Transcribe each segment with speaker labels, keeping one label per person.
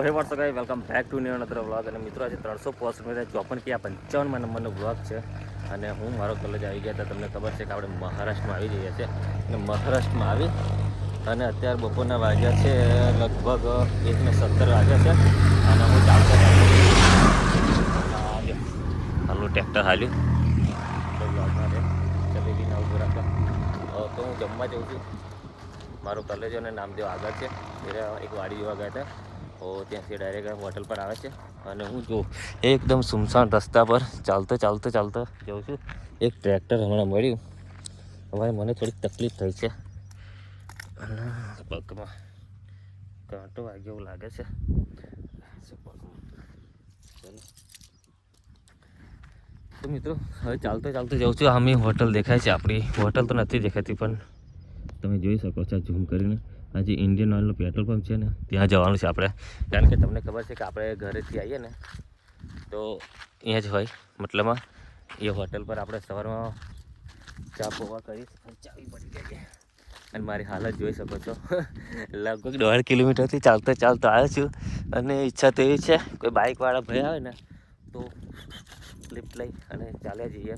Speaker 1: હે WhatsApp guys, welcome back to new another vlog. અને મિત્રો આજે 354 કે 55 નંબરનો વ્લોગ છે. અને હું મારો કોલેજ આવી ગયા હતા. તમને ખબર છે કે આપણે મહારાષ્ટ્રમાં આવી જઈએ છીએ. અને મહારાષ્ટ્રમાં આવી અને અત્યારે બપોરના વાગ્યા છે લગભગ 1:17 વાગ્યા છે. અને હું ચાલતો હાલું ટ્રેક્ટર હાલ્યું તો વ્લોગમાં રે ચલેલી ના ઉભો રાખવા. તો હું જમવા જાઉં છું. મારું કોલેજ અને નામદેવ આગળ છે. એક વાડી જોવા ગયા હતા. તો ત્યાંથી ડાયરેક્ટ હોટલ પર આવે છે. અને હું જો એકદમ સુમસાન રસ્તા પર ચાલતો જાઉં છું. એક ટ્રેક્ટર હમણાં મળ્યું. હવે મને થોડીક તકલીફ થઈ છે અને પગમાં કાંટો વાગ્યો એવું લાગે છે. તો મિત્રો હવે ચાલતો જાઉં છું. આમ હોટલ દેખાય છે. આપણી હોટલ તો નથી દેખાતી, પણ તમે જોઈ શકો છો ઝૂમ કરીને. આજે ઇન્ડિયન ઓઇલનો પેટ્રોલ પંપ છે ને, ત્યાં જવાનું છે આપણે. કારણ કે તમને ખબર છે કે આપણે ઘરેથી આવીએ ને તો અહીંયા જ હોય, મતલબમાં એ હોટલ પર આપણે સવારમાં ચા પૌવા કરી ચાવી પડી ગઈ. અને મારી હાલત જોઈ શકો છો. લગભગ 1.5 કિલોમીટરથી ચાલતો આવ્યો છું. અને ઈચ્છા તો એવી છે કોઈ બાઇકવાળા ભાઈ આવે ને તો લિફ્ટ લઈ અને ચાલ્યા જઈએ.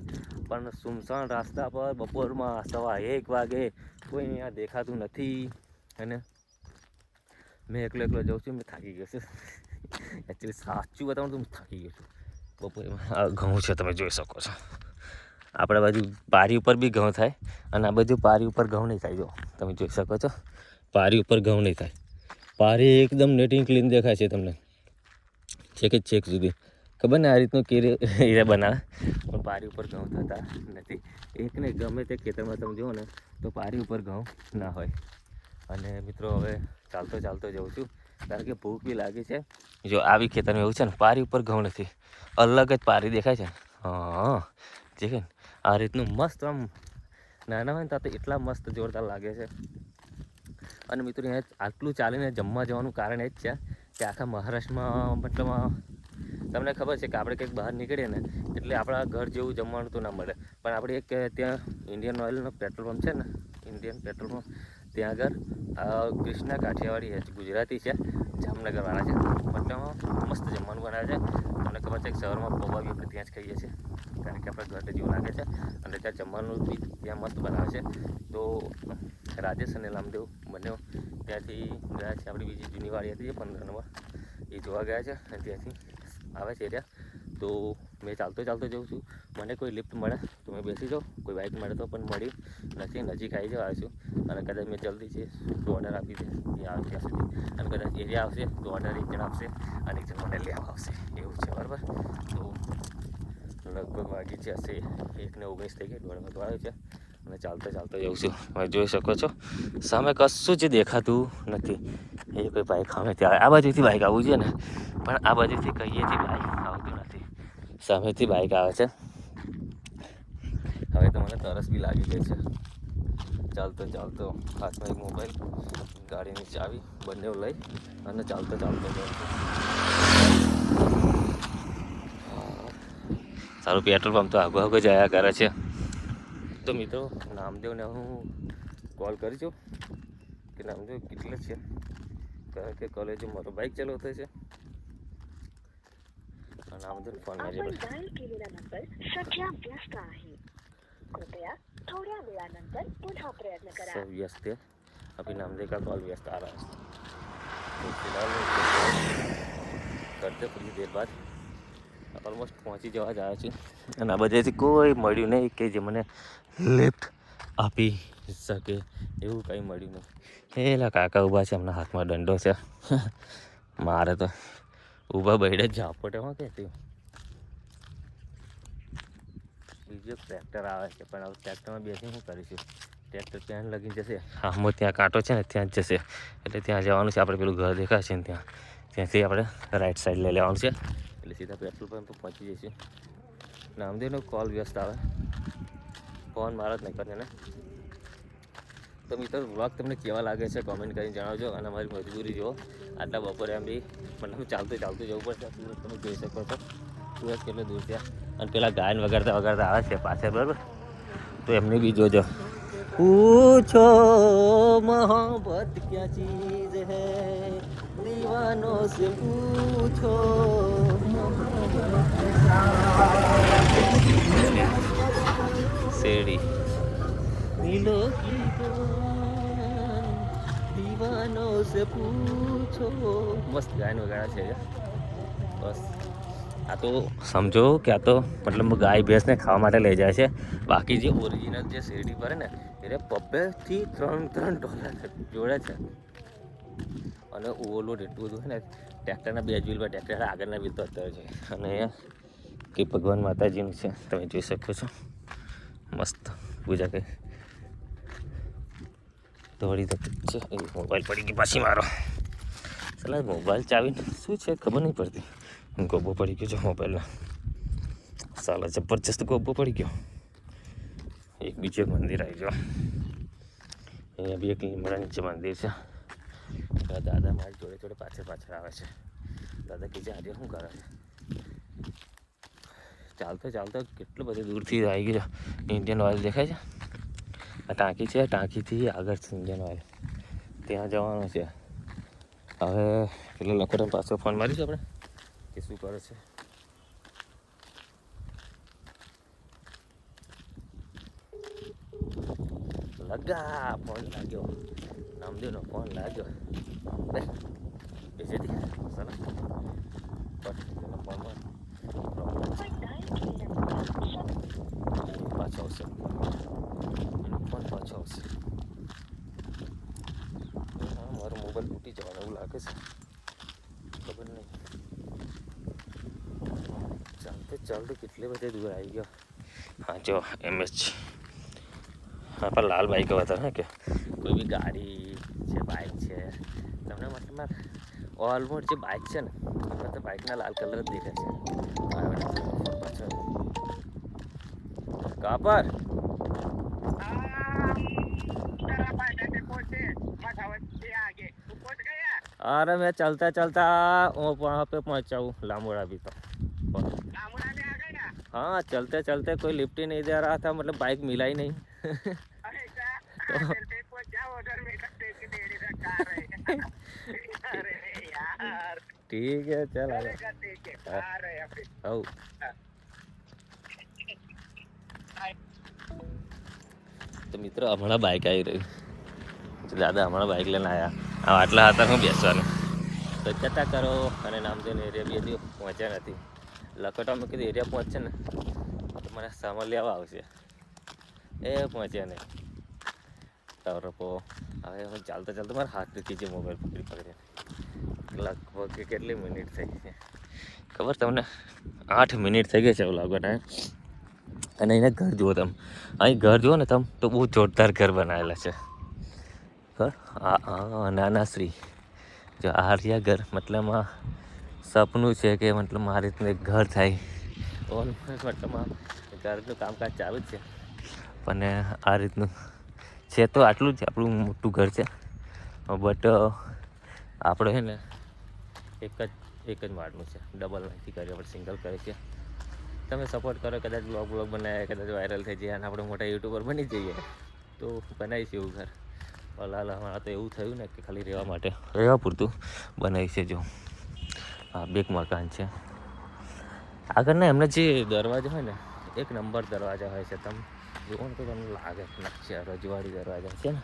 Speaker 1: પણ સુમસાન રસ્તા પર બપોરમાં 1:15 વાગે કોઈ અહીંયા દેખાતું નથી. અને મેં એકલો જાઉં છું. મેં થાકી ગયો છું. એકચ્યુઅલી સાચું બતાવું તો હું થાકી ગયો છું. બપોરમાં ઘઉં છે, તમે જોઈ શકો છો. આપણા બાજુ પારી ઉપર બી ઘઉં થાય અને આ બાજુ પારી ઉપર ઘઉં નહીં થાય. જો તમે જોઈ શકો છો, પારી ઉપર ઘઉં નહીં થાય. પારી એકદમ નેટિંગ ક્લીન દેખાય છે તમને છેક સુધી. ખબર ને આ રીતનું કેરી બનાવે, પણ પારી ઉપર ઘઉં થતા નથી. એકને ગમે તે ખેતરમાં તમે જુઓ ને તો પારી ઉપર ઘઉં ના હોય. અને મિત્રો હવે ચાલતો જાઉં છું, કારણ કે ભૂખ બી લાગી છે. જો આવી ખેતરમાં એવું છે ને, પારી ઉપર ઘઉં નથી, અલગ જ પારી દેખાય છે. હા, જે કે આ રીતનું મસ્ત આમ નાના હોય ને તો એટલા મસ્ત જોરદાર લાગે છે. અને મિત્રો અહીંયા આટલું ચાલીને જમવા જવાનું કારણ એ જ છે કે આખા મહારાષ્ટ્રમાં મતલબ તમને ખબર છે કે આપણે કંઈક બહાર નીકળીએ ને એટલે આપણા ઘર જેવું જમવાનું તો ના મળે. પણ આપણે એક ત્યાં ઇન્ડિયન ઓઇલનો પેટ્રોલ પંપ છે ને, ઇન્ડિયન પેટ્રોલ પંપ, ત્યાં આગળ કૃષ્ણા કાઠિયાવાડી ગુજરાતી છે, જામનગરવાળા છે. મતલબ મસ્ત જમવાનું બનાવે છે. તમને ખબર છે કે શહેરમાં પૌવા બી આપણે ત્યાં જ ખાઈએ છીએ, કારણ કે આપણે ઘર જેવું લાગે છે. અને ત્યાં જમવાનું બી ત્યાં મસ્ત બનાવે છે. તો રાજેશ અને નામદેવ બંને ત્યાંથી ગયા છે. આપણી બીજી જૂની વાડી હતી 15 નંબર, એ જોવા ગયા છે. અને ત્યાંથી આવે છે એરિયા. તો મેં ચાલતો જાઉં છું. મને કોઈ લિફ્ટ મળે તો મેં બેસી જાઉં, કોઈ બાઇક મળે તો પણ મળી નથી. નજીક આવી જવા છું. અને કદાચ મેં જલ્દી છે તો ઓર્ડર આપી દે એ આવે ત્યાં સુધી. અને કદાચ એરિયા આવશે તો ઓર્ડર એક જણ આપશે અને એક જણ મને લેવા આવશે, એવું છે. બરાબર. તો લગભગ વાગી છે હશે 1:19 થઈ ગઈ, 1:30 વાગ્યો છે. અને ચાલતો જાઉં છું. તમે જોઈ શકો છો સામે કશું જ દેખાતું નથી. એ કોઈ બાઇક સામેથી આવે, આ બાજુથી બાઇક આવવું જોઈએ ને, પણ આ બાજુથી કહીએથી બાઇક આવતું નથી, સામેથી બાઇક આવે છે. હવે તો મને તરસ બી લાગી ગઈ છે. ચાલતો હાથમાં એક મોબાઈલ, ગાડીની ચાવી બંને લઈ અને ચાલતો જાઉં છું. સારું પેટ્રોલ પંપ તો આગળ જ આવ્યા કરે છે. તો મિત્રો નામદેવને હું કોલ કરીશું કે નામદેવ કેટલે છે, કારણ કે કોલેજે મારો બાઇક ચલાવતો છે. नामदेव फोन व्यस्त है. अभी नामदेव का कॉल व्यस्त आ रहा है. तो फिलहाल करते थोड़ी देर बाद. ઓલમોસ્ટ પહોંચી જવા જ આવ્યા છે. અને આ બધેથી કોઈ મળ્યું નહીં કે જે મને લિફ્ટ આપી શકે, એવું કંઈ મળ્યું નહીં. એલા કાકા ઊભા છે, એમના હાથમાં દંડો છે. મારે તો ઊભા બહેડે જ ઝાપટે માં કે બીજો ટ્રેક્ટર આવે છે, પણ હવે ટ્રેક્ટરમાં બેસી શું કરીશું? ટ્રેક્ટર ત્યાં લગી જશે, આમો ત્યાં કાંટો છે ને ત્યાં જ જશે. એટલે ત્યાં જવાનું છે. આપણે પેલું ઘર દેખાય છે ને ત્યાંથી આપણે રાઈટ સાઈડ લઈ લેવાનું છે. એટલે સીધા પેટ્રોલ પંપ પર પહોંચી જઈશું. નામદેવનો કોલ વ્યસ્ત આવે, ફોન મારો જ નહીં કરે ને. તો મિત્રો વ્લોગ તમને કેવા લાગે છે કોમેન્ટ કરીને જણાવજો. અને અમારી મજબૂરી જુઓ, આટલા બપોરે એમ બી મને ચાલતું જવું પડશે. સુરત તમે જોઈ શકો છો, સુરત કેટલું દૂર છે. અને પેલા ગાયન વગાડતા આવે છે પાછળ, બરાબર. તો એમને બી જોજો. પૂછો મોહબ્બત ક્યા ચીજ હૈ, दीवानों से पूछो શેરડી नीलो की दुकान दीवानों से पूछो મસ્ત ગાયનો ગાળા છે બસ આ તો સમજો કે આ તો મતલબ ગાય ભેંસને ખાવા માટે લઈ જાય છે બાકી જે ઓરિજિનલ જે શેરડી ભરે ને એને $2 થી $3 જોડે છે અને ઓવરલોડ એટલું બધું છે ને ટ્રેક્ટરના 2 વ્હીલ પર ટ્રેક્ટર આગળના વ્હીલ તો અત્યારે છે અને કે ભગવાન માતાજીનું છે તમે જોઈ શકો છો મસ્ત પૂજા કરી દોડી તો છે એ મોબાઈલ પડી ગઈ પાછી મારો ચાલ મોબાઈલ ચાવીને શું છે ખબર નહીં પડતી ગોબો પડી ગયો છે મોબાઈલમાં સાલા જબરજસ્ત ગોબો પડી ગયો એક બીજું એક મંદિર આવી ગયો અહીંયા બી એક લીમડા નીચે મંદિર છે દાદા મારી જોડે જોડે પાછળ આવે છે દાદા કે આજે શું કરે છે ચાલતો કેટલું બધું દૂરથી આવી ગયો ઇન્ડિયન ઓઇલ દેખાય છે આ ટાંકી છે ટાંકીથી આગળ છે ઇન્ડિયન ઓઇલ ત્યાં જવાનું છે હવે પેલો લખોટમ પાછો ફોન મારીશું આપણે કે શું કરે છે લગા ફોન લાગ્યો નામદેવનો ફોન લાગ્યો બેસેથી સરસ એનો ફોન પાછો આવશે એનો ફોન પાછો આવશે મારો મોબાઈલ તૂટી જવાનો એવું લાગે છે ખબર નહીં ચાલતો કેટલે બધે દૂર આવી ગયો હા જો MS હા પણ લાલ બાઈક હતા ને કે કોઈ બી ગાડી છે બાઇક છે તમને મતલબ ઓલમોસ્ટ જે બાઇક છે ને એમાં તો બાઇકના લાલ કલર જ દેખાય છે કાપર अरे मैं चलता वहाँ पे पहुँचा हूँ लामोड़ा भी तो हाँ चलते कोई लिफ्ट ही नहीं दे रहा था मतलब बाइक मिला ही नहीं ठीक है चल आओ તો મિત્રો હમણાં બાઇક આવી રહ્યું દાદા હમણાં બાઇક લઈને આવ્યા આટલા હતા હું બેસવાનું સ્વચ્છતા કરો અને નામદેવનો એરિયા બી હજુ પહોંચ્યા નથી લખોટામાં કીધું એરિયા પહોંચશે ને તો મને સામાન લેવા આવશે એ પહોંચ્યા નહીં તરફો હવે હું ચાલતો મારા હાથ દુખી છે મોબાઈલ પકડી લગભગ કેટલી મિનિટ થઈ છે ખબર તમને 8 મિનિટ થઈ ગઈ છે એવું લાગવા ટાઈમ અને એને ઘર જુઓ તમે અહીં ઘર જુઓ ને તમે તો બહુ જોરદાર ઘર બનાવેલા છે ઘર નાના શ્રી જો આર્યા ઘર મતલબ સપનું છે કે મતલબ આ રીતનું એક ઘર થાય મતલબ ઘરનું કામકાજ ચાલુ જ છે પણ આ રીતનું છે તો આટલું જ આપણું મોટું ઘર છે બટ આપણે છે ને એક જ માળનું છે ડબલ નથી કરી આપણે સિંગલ કરે છે તમે સપોર્ટ કરો કદાચ બ્લોગ બનાવે કદાચ વાયરલ થઈ જાય અને આપણે મોટા યુટ્યુબર બની જઈએ તો બનાવીશું એવું ઘર હાલ હમણાં તો એવું થયું ને કે ખાલી રહેવા પૂરતું બનાવી છે જો હા બેક મકાન છે આગળના એમના જે દરવાજા હોય ને 1 નંબર દરવાજા હોય છે તમે જુઓ ને તો તમને લાગે નકશા રજવાડી દરવાજા છે ને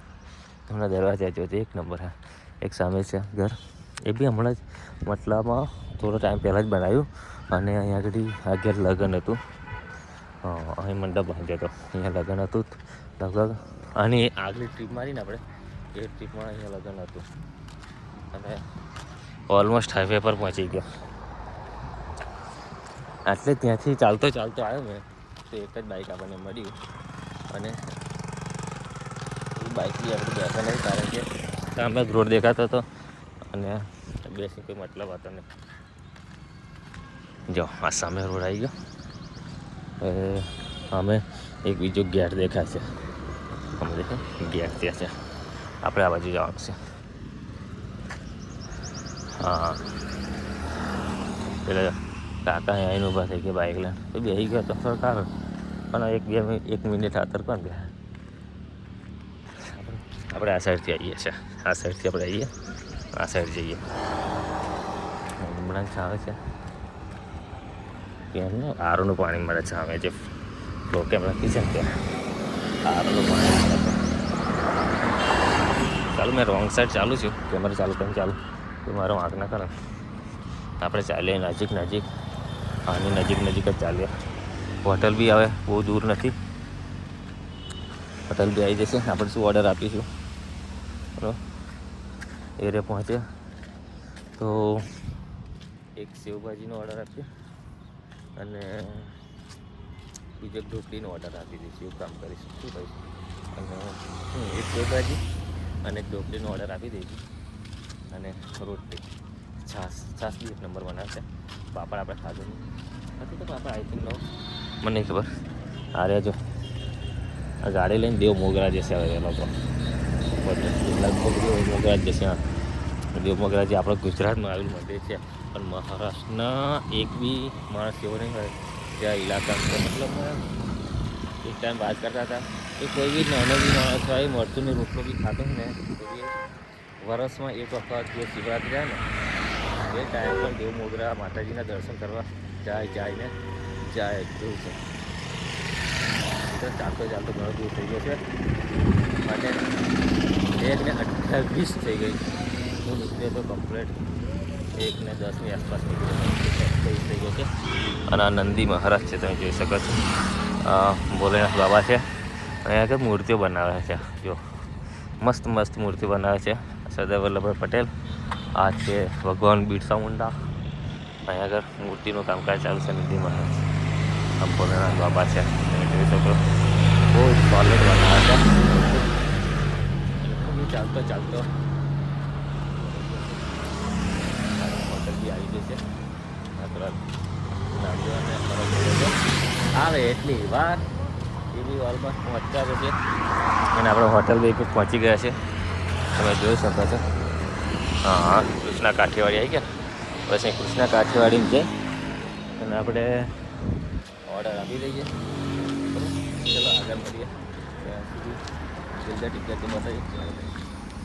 Speaker 1: હમણાં દરવાજા જો 1 નંબર હા એક સામે છે ઘર એ બી હમણાં જ મતલબમાં થોડો ટાઈમ પહેલાં જ બનાવ્યું અને અહીંયા આગળ લગ્ન હતું અહીં મંડપ બાંધ્યો હતો અહીંયા લગ્ન હતું લગભગ અને આગલી ટ્રીપ મારીને આપણે એ ટ્રીપમાં અહીંયા લગ્ન હતું અને ઓલમોસ્ટ હાઈવે પર પહોંચી ગયો એટલે ત્યાંથી ચાલતો આવ્યો મેં તો એક જ બાઇક આપણને મળ્યું અને એ બાઇક બી આપણે બેઠા નહીં કારણ કે સામે રોડ દેખાતો હતો અને બેસી કોઈ મતલબ હતો નહીં જો આ સામે રોડ આવી ગયો અમે એક બીજો ગેટ દેખાય છે અમે દેખો ગેટ ત્યાં છે આપણે આ બાજુ જવાનું છે હા પેલા કાકા અહીં ઊભા થઈ ગયા બાઇક લઈને તો બેસી ગયો તો સરકાર પણ 1 મિનિટ ખાતર કોણ ગયા આપણે આ સાઈડથી આવીએ છીએ આ સાઈડથી આપણે આવીએ આ સાઈડ જઈએ લીમડાની છાવે છે ત્યાંનું આરોનું પાણી મળે છે અમે જે ફ્લો કેમ રાખી છે ને ત્યાં આરોનું પાણી મળે છે. ચાલુ મેં રોંગ સાઈડ ચાલુ છું, કેમેરા ચાલુ કરીને ચાલુ તો મારો વાંક ના કરે. આપણે ચાલીએ નજીક નજીક, આની નજીક નજીક જ ચાલીએ. હોટલ બી હવે બહુ દૂર નથી, હોટલ બી આવી જશે. આપણે શું ઓર્ડર આપીશું બરાબર એરે પહોંચે તો એક સેવભાજીનો ઓર્ડર આપીએ અને બીજો એક ઢોકળીનો ઓર્ડર આપી દઈશું. એવું કામ કરીશું. શું કહીશું? અને એક સેવભાજી અને એક ઢોકળીનો ઓર્ડર આપી દઈશું અને રોટલી છાશ બી એક નંબર બનાવશે. પાપડ આપણે ખાધું નથી તો પાપડ આઈ થિંક મને નહીં ખબર. આ રહ્યા જો આ ગાડી લઈને દેવ મોગરા જશે હવે એ લોકો લગભગ દેવ મોગરા જ જશે. હા, દેવ મોગરા જે આપણે ગુજરાતમાં આવેલું મંદિર છે પણ મહારાષ્ટ્રના એક બી માણસ એવો નહીં હોય ત્યાં ઇલાકા મતલબ એક ટાઈમ વાત કરતા હતા કે કોઈ બી નાનો બી માણસ હોય મરચુંની રોટલો બી ખાતો હોય ને તો બી વર્ષમાં એક વખત જે શિવરાત્રી જાય ને એ ટાઈમ પર દેવ મોગરા માતાજીના દર્શન કરવા જાય એવું છે. ચાલતો ચાલતો ઘણો દૂર થઈ ગયો છે અને 1:28 થઈ ગઈ. હું નીકળ્યો તો કમ્પ્લેટ 1:10ની આસપાસ નીકળ્યો થઈ ગયો છે. અને આ નંદી મહારાજ છે, તમે જોઈ શકો છો. ભોલેનાથ બાબા છે. અહીંયા આગળ મૂર્તિઓ બનાવે છે, જો મસ્ત મસ્ત મૂર્તિ બનાવે છે. સરદાર વલ્લભભાઈ પટેલ, આ છે ભગવાન બિરસા મુંડા. અહીંયા આગળ મૂર્તિનું કામકાજ ચાલુ છે. નંદી મહારાજ આમ ભોલેનાથ બાબા છે, તમે જોઈ શકો. બહુ સોલિડ બનાવે છે. ચાલતો ચાલતો હોટલ બી આવી ગઈ છે. આવે એટલી વાર એ બી ઓલમોસ્ટ પહોંચતા છે અને આપણે હોટલ બી પહોંચી ગયા છે, તમે જોઈ શકો છો. હા, કૃષ્ણા કાઠિયાવાડી આવી ગયા. બસ અહીં કૃષ્ણા કાઠિયાવાડીમાં છે અને આપણે ઓર્ડર આપી દઈએ. ચલો આગળ મળીએ. ત્યાં સુધી જલ્દી ટિકિટ બતાવીએ.